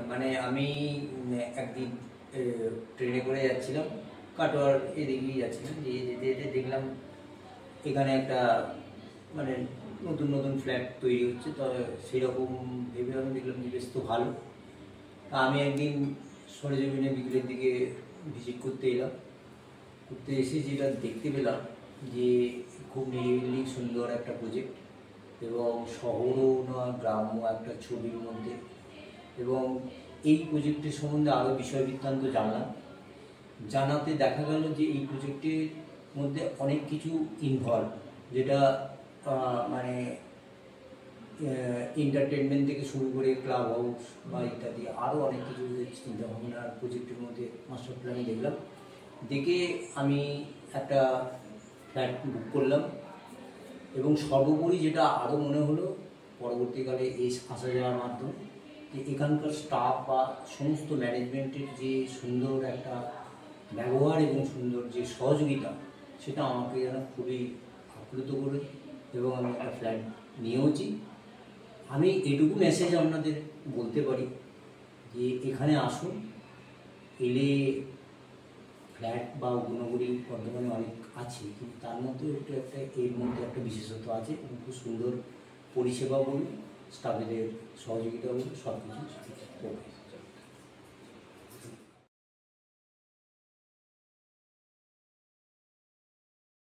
মানে আমি একদিন ট্রেনে করে যাচ্ছিলাম, কাটোয়ার এদিকেই যাচ্ছিলাম, যে যেতে যেতে দেখলাম এখানে একটা মানে নতুন নতুন ফ্ল্যাট তৈরি হচ্ছে। তো সেরকম ভেবে আমি দেখলাম যে বেশ তো ভালো। তা আমি একদিন সরেজমিনে বিকেলের দিকে ভিজিট করতে এলাম। করতে এসে যেটা দেখতে পেলাম যে খুব নিরিবিলি সুন্দর একটা প্রজেক্ট, এবং শহরও নয় গ্রাম্য একটা ছবির মধ্যে। এবং এই প্রজেক্টের সম্বন্ধে আরও বিষয় বৃত্তান্ত জানাতে দেখা গেল যে এই প্রজেক্টের মধ্যে অনেক কিছু ইনভলভ, যেটা মানে এন্টারটেনমেন্ট থেকে শুরু করে ক্লাব হাউস বা ইত্যাদি আরও অনেক কিছু চিন্তাভাবনার প্রজেক্টের মধ্যে মাস্টার প্ল্যানে দেখলাম। দেখে আমি একটা ফ্ল্যাট বুক করলাম, এবং সর্বোপরি যেটা আরও মনে হলো পরবর্তীকালে এই আসা যাওয়ার মাধ্যমে, যে এখানকার স্টাফ বা সমস্ত ম্যানেজমেন্টের যে সুন্দর একটা ব্যবহার এবং সুন্দর যে সহযোগিতা, সেটা আমাকে যেন খুবই আপ্লুত করে, এবং আমি একটা ফ্ল্যাট নিয়েওছি। আমি এটুকু মেসেজ আপনাদের বলতে পারি যে এখানে আসুন, এলে ফ্ল্যাট বা উপনগরী বর্ধমানে অনেক আছে, কিন্তু তার মধ্যে একটু এর মধ্যে একটা বিশেষত্ব আছে, খুব সুন্দর পরিষেবা বলুন, স্টাফেদের সহযোগিতা বলুন, সব কিছু